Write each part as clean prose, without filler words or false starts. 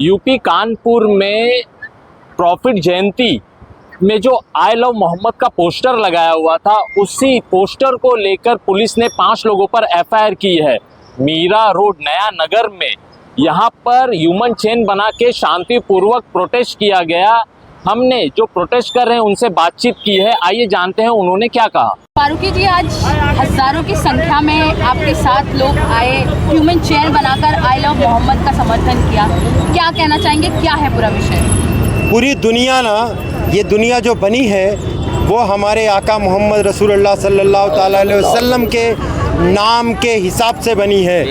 UP Kanpur में profit जयंती में जो आई लव मोहम्मद का पोस्टर लगाया हुआ था, उसी पोस्टर को लेकर पुलिस ने 5 लोगों पर एफआईआर की है। मीरा रोड नया नगर में यहाँ पर ह्यूमन चेन बना के शांतिपूर्वक प्रोटेस्ट किया गया। हमने जो प्रोटेस्ट कर रहे हैं उनसे बातचीत की है, आइए जानते हैं उन्होंने क्या कहा। फारूकी जी, आज हजारों की संख्या में आपके साथ लोग आए, ह्यूमन चेन बनाकर आई लव मोहम्मद का समर्थन किया, क्या कहना चाहेंगे, क्या है पूरा विषय? पूरी दुनिया ना, ये दुनिया जो बनी है वो हमारे आका मोहम्मद रसूलुल्लाह सल्लल्लाहु ताला अलैहि वसल्लम के नाम के हिसाब से बनी है,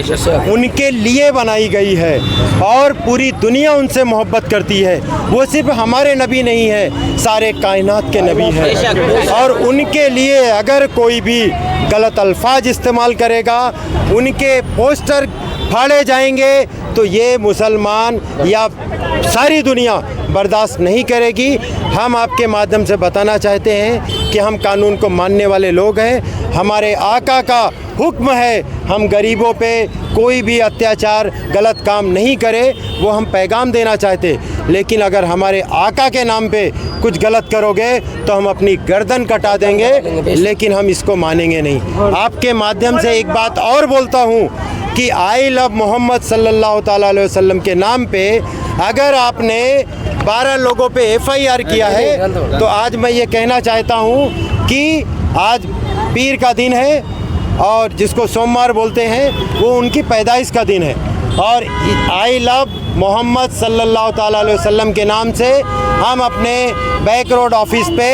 उनके लिए बनाई गई है और पूरी दुनिया उनसे मोहब्बत करती है। वो सिर्फ हमारे नबी नहीं है, सारे कायनात के नबी हैं और उनके लिए अगर कोई भी गलत अल्फाज इस्तेमाल करेगा, उनके पोस्टर फाड़े जाएंगे, तो ये मुसलमान या सारी दुनिया बर्दाश्त नहीं करेगी। हम आपके माध्यम से बताना चाहते हैं कि हम कानून को मानने वाले लोग हैं, हमारे आका का हुक्म है हम गरीबों पे कोई भी अत्याचार गलत काम नहीं करे, वो हम पैगाम देना चाहते। लेकिन अगर हमारे आका के नाम पे कुछ गलत करोगे तो हम अपनी गर्दन कटा देंगे, लेकिन हम इसको मानेंगे नहीं। आपके माध्यम से एक बात और बोलता हूँ कि आई लव मोहम्मद सल्लल्लाहु ताला अलैहि वसल्लम के नाम पे अगर आपने 12 लोगों पे एफआईआर किया है, तो आज मैं ये कहना चाहता हूँ कि आज पीर का दिन है और जिसको सोमवार बोलते हैं, वो उनकी पैदाइश का दिन है और आई लव मोहम्मद सल्लल्लाहु ताला अलैहि वसल्लम के नाम से हम अपने बैक रोड ऑफिस पे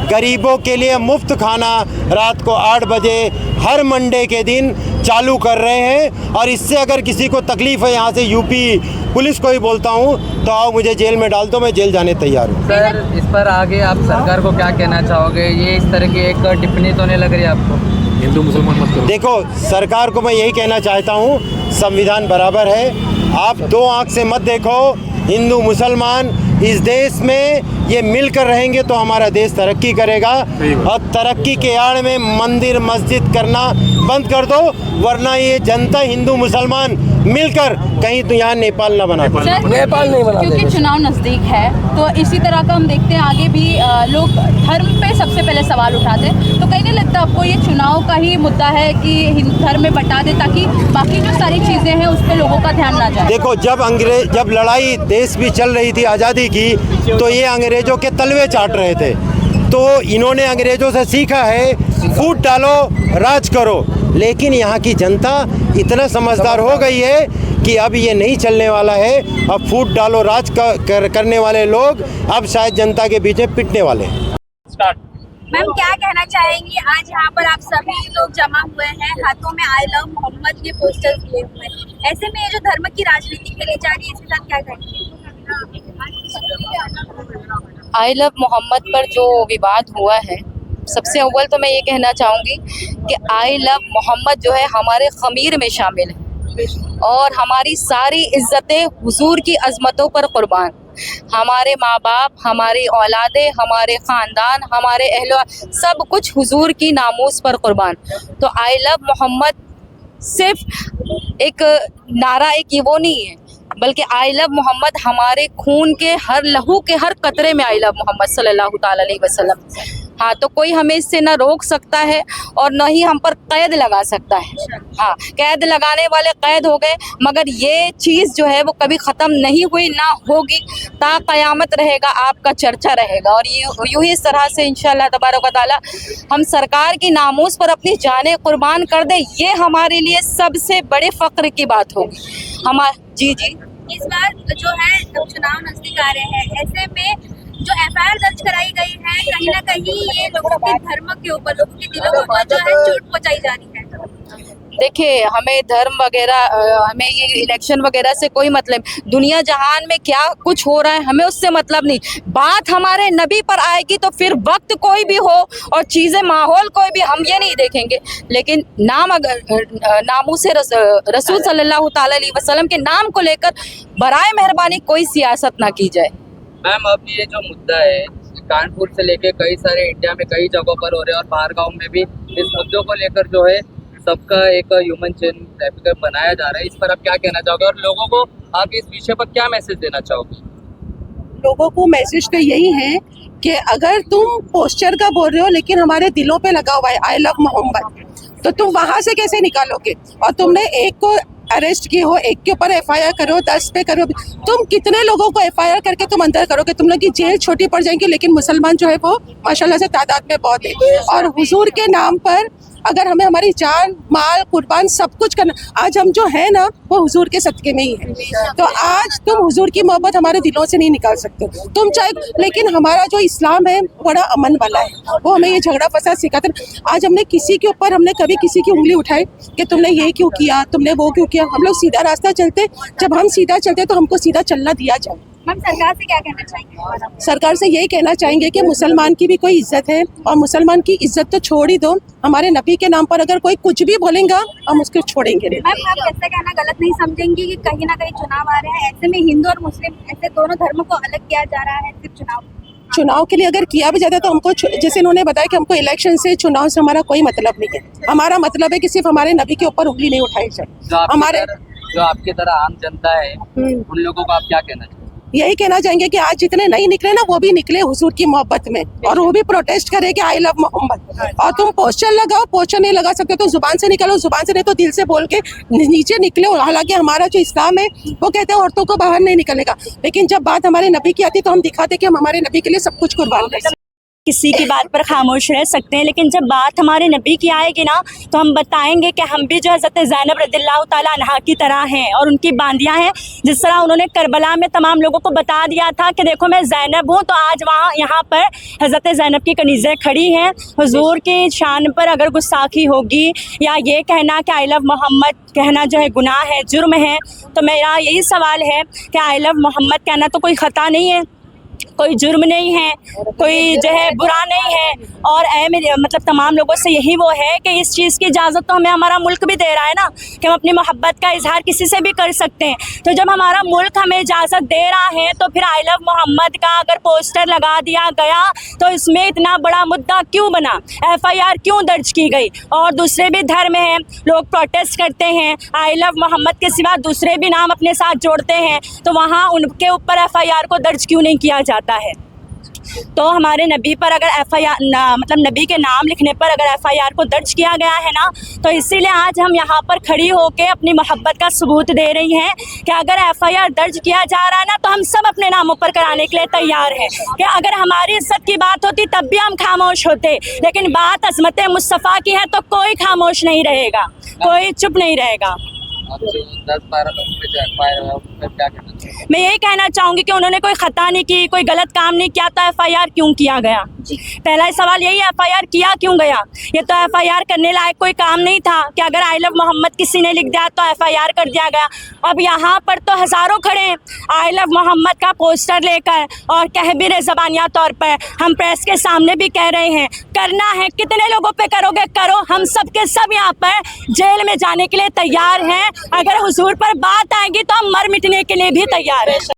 गरीबों के लिए मुफ्त खाना रात को 8 बजे हर मंडे के दिन चालू कर रहे हैं। और इससे अगर किसी को तकलीफ़ है, यहाँ से यूपी पुलिस को ही बोलता हूँ, तो आओ मुझे जेल में डाल दो, मैं जेल जाने तैयार हूँ। सर, इस पर आगे आप सरकार को क्या कहना चाहोगे? ये इस तरह की एक टिप्पणी तो नहीं लग रही आपको? हिंदू मुसलमान मत करो। देखो, सरकार को मैं यही कहना चाहता हूँ, संविधान बराबर है, आप 2 आँख से मत देखो। हिंदू मुसलमान इस देश में ये मिलकर रहेंगे तो हमारा देश तरक्की करेगा और तरक्की के आड़ में मंदिर मस्जिद करना बंद कर दो, वरना ये जनता हिंदू मुसलमान मिलकर कहीं तो यहाँ नेपाल ना बना दे। नेपाल नहीं बना, क्योंकि चुनाव नज़दीक है, तो इसी तरह का हम देखते हैं आगे भी लोग धर्म पे सबसे पहले सवाल उठाते हैं। तो कहीं नहीं लगता आपको ये चुनाव का ही मुद्दा है कि धर्म में बटा दे, ताकि बाकी जो सारी चीज़ें हैं उस पर लोगों का ध्यान ना जाए? देखो, जब लड़ाई देश भी चल रही थी आज़ादी की, तो ये अंग्रेज़ों के तलवे चाट रहे थे, तो इन्होंने अंग्रेज़ों से सीखा है फूट डालो राज करो। लेकिन यहाँ की जनता इतना समझदार हो गई है कि अब ये नहीं चलने वाला है। अब फूट डालो राज करने वाले लोग अब शायद जनता के बीच में पिटने वाले हैं। मैम, क्या कहना चाहेंगी? आज यहाँ पर आप सभी लोग जमा हुए हैं, हाथों में आई लव मोहम्मद के पोस्टर्स लिए हुए हैं, ऐसे में ये जो धर्म की राजनीति खेली जा रही है, इसके साथ क्या कहेंगे? आई लव मोहम्मद पर जो विवाद हुआ है, सबसे अव्वल तो मैं ये कहना चाहूँगी कि आई लव मोहम्मद जो है हमारे ख़मीर में शामिल है और हमारी सारी इज़्ज़तें हुजूर की अज़मतों पर क़ुरबान। हमारे माँ बाप, हमारी औलादें, हमारे ख़ानदान, हमारे अहल सब कुछ हुजूर की नामूस पर क़ुरबान। तो आई लव मोहम्मद सिर्फ एक नारा, एक वो नहीं है, बल्कि आई लव मोहम्मद हमारे खून के हर लहू के हर कतरे में आई लव मोहम्मद सल्लल्लाहु ताला अलैहि वसल्लम। हाँ, तो कोई हमें इससे ना रोक सकता है और न ही हम पर कैद लगा सकता है। हाँ, कैद लगाने वाले कैद हो गए, मगर ये चीज़ जो है वो कभी ख़त्म नहीं हुई, ना होगी, ता क़यामत रहेगा, आपका चर्चा रहेगा। और यूँ ही इस तरह से इंशाअल्लाह तबारक व तआला हम सरकार की नामूस पर अपनी जानें कुर्बान कर दें, ये हमारे लिए सबसे बड़े फ़ख्र की बात होगी। जी इस बार जो है चुनाव नजदीक आ रहे हैं, ऐसे में जो एफआईआर दर्ज कराई गई है, कहीं ना कहीं ये लोगों के धर्म के ऊपर, लोगों के दिलों को जो है चोट पहुंचाई जा रही है। देखिए, हमें धर्म वगैरह, हमें ये इलेक्शन वगैरह से कोई मतलब, दुनिया जहान में क्या कुछ हो रहा है हमें उससे मतलब नहीं। बात हमारे नबी पर आएगी तो फिर वक्त कोई भी हो और चीज़ें माहौल कोई भी, हम ये नहीं देखेंगे। लेकिन नाम अगर नामूसे रसूल सल्लल्लाहु ताला अलैहि वसल्लम के नाम को लेकर बराए मेहरबानी कोई सियासत ना की जाए। मैम, अब ये जो मुद्दा है कानपुर से लेके कई सारे इंडिया में कई जगहों पर हो रहे हैं और बाहर गाँव में भी इस मुद्दों को लेकर जो है सबका एक ह्यूमन चेन ट्रैफिकर बनाया जा रहा है, इस पर आप क्या कहना चाहोगे और लोगों को आप इस विषय पर क्या मैसेज देना चाहोगे? लोगों को मैसेज तो यही है कि अगर तुम पोस्टर का बोल रहे हो लेकिन हमारे दिलों पे लगा हुआ है आई लव मोहम्मद, तो तुम वहां से कैसे निकालोगे? और तुमने एक को अरेस्ट किए हो, एक के ऊपर एफआईआर करो, 10 पे करो, तुम कितने लोगों को एफआईआर करके तुम अंदर करोगे? तुम लोग की जेल छोटी पड़ जाएंगी, लेकिन मुसलमान जो है वो माशाल्लाह से तादाद में बहुत है। और हुजूर के नाम पर अगर हमें हमारी जान माल कुर्बान सब कुछ करना, आज हम जो है ना वो हुजूर के सदके में ही है। तो आज तुम हुजूर की मोहब्बत हमारे दिलों से नहीं निकाल सकते तुम चाहे, लेकिन हमारा जो इस्लाम है बड़ा अमन वाला है, वो हमें ये झगड़ा फसाद सिखाते। आज हमने किसी के ऊपर हमने कभी किसी की उंगली उठाई कि तुमने ये क्यों किया, तुमने वो क्यों किया? हम लोग सीधा रास्ता चलते, जब हम सीधा चलते तो हमको सीधा चलना दिया जाए। मैम सरकार से क्या कहना चाहेंगे? सरकार से यही कहना चाहेंगे कि मुसलमान की भी कोई इज्जत है, और मुसलमान की इज्जत तो छोड़ ही दो, हमारे नबी के नाम पर अगर कोई कुछ भी बोलेगा हम उसको छोड़ेंगे नहीं। मैम आप कैसे कहना गलत नहीं समझेंगी कि कहीं ना कहीं चुनाव आ रहे हैं, ऐसे में हिंदू और मुस्लिम ऐसे दोनों धर्मों को अलग किया जा रहा है सिर्फ चुनाव के लिए? अगर किया भी जाता है तो हमको, जैसे इन्होंने बताया कि हमको इलेक्शन से चुनाव से हमारा कोई मतलब नहीं है। हमारा मतलब है कि सिर्फ हमारे नबी के ऊपर उंगली नहीं उठाई जाए। हमारे जो आपकी तरह आम जनता है उन लोगों को आप क्या कहना चाहेंगे? यही कहना चाहेंगे कि आज जितने नहीं निकले ना वो भी निकले हुजूर की मोहब्बत में, और वो भी प्रोटेस्ट करे कि आई लव मोहम्मद। और तुम पोस्टर लगाओ, पोस्टर नहीं लगा सकते तो जुबान से निकालो, जुबान से नहीं तो दिल से बोल के नीचे निकले। हालांकि हमारा जो इस्लाम है वो कहते हैं औरतों को बाहर नहीं निकलेगा, लेकिन जब बात हमारे नबी की आती तो हम दिखाते कि हम हमारे नबी के लिए सब कुछ कुर्बान कर सकते। किसी की बात पर खामोश रह सकते हैं, लेकिन जब बात हमारे नबी की आएगी ना तो हम बताएंगे कि हम भी जो हज़रत ज़ैनब रज़ियल्लाहु ताला अन्हा की तरह हैं, और उनकी बांदियाँ हैं। जिस तरह उन्होंने करबला में तमाम लोगों को बता दिया था कि देखो मैं ज़ैनब हूँ, तो आज वहाँ यहाँ पर हज़रत ज़ैनब की कनीज़ें खड़ी हैं। हुजूर की शान पर अगर गुस्ताखी होगी या ये कहना कि आई लव मोहम्मद कहना जो है गुनाह है, जुर्म है, तो मेरा यही सवाल है कि आई लव मोहम्मद कहना तो कोई ख़ता नहीं है, कोई जुर्म नहीं है, कोई जो है बुरा नहीं है। और मेरे मतलब तमाम लोगों से यही वो है कि इस चीज़ की इजाज़त तो हमें हमारा मुल्क भी दे रहा है ना, कि हम अपनी मोहब्बत का इजहार किसी से भी कर सकते हैं। तो जब हमारा मुल्क हमें इजाज़त दे रहा है तो फिर आई लव मोहम्मद का अगर पोस्टर लगा दिया गया तो इसमें इतना बड़ा मुद्दा क्यों बना, FIR क्यों दर्ज की गई? और दूसरे भी धर्म हैं, लोग प्रोटेस्ट करते हैं, आई लव मोहम्मद के सिवा दूसरे भी नाम अपने साथ जोड़ते हैं, तो वहाँ उनके ऊपर FIR को दर्ज क्यों नहीं किया जाता है? तो हमारे नबी पर अगर FIR मतलब नबी के नाम लिखने पर अगर FIR को दर्ज किया गया है ना, तो इसीलिए आज हम यहाँ पर खड़ी होकर अपनी मोहब्बत का सबूत दे रही हैं कि अगर FIR दर्ज किया जा रहा है ना तो हम सब अपने नामों पर कराने के लिए तैयार हैं। कि अगर हमारी इज्जत की बात होती तब भी हम खामोश होते, लेकिन बात अज़मत मुस्तफ़ा की है तो कोई खामोश नहीं रहेगा, कोई चुप नहीं रहेगा। 10-12 लोगों पे जो FIR हुआ उस पर क्या कहना चाहिए? मैं यही कहना चाहूँगी कि उन्होंने कोई ख़ता नहीं की, कोई गलत काम नहीं किया, तो FIR क्यों किया गया? पहला ही सवाल यही है, FIR किया क्यों गया? ये तो FIR करने लायक कोई काम नहीं था कि अगर आई लव मोहम्मद किसी ने लिख दिया तो FIR कर दिया गया। अब यहाँ पर तो हज़ारों खड़े हैं आई लव मोहम्मद का पोस्टर लेकर, और कह भी रहे ज़बानिया तौर पर, हम प्रेस के सामने भी कह रहे हैं, करना है कितने लोगों पे करोगे करो, हम सब के सब यहाँ पर जेल में जाने के लिए तैयार हैं। अगर हुजूर पर बात आएगी तो हम मर मिटने के लिए भी तैयार हैं।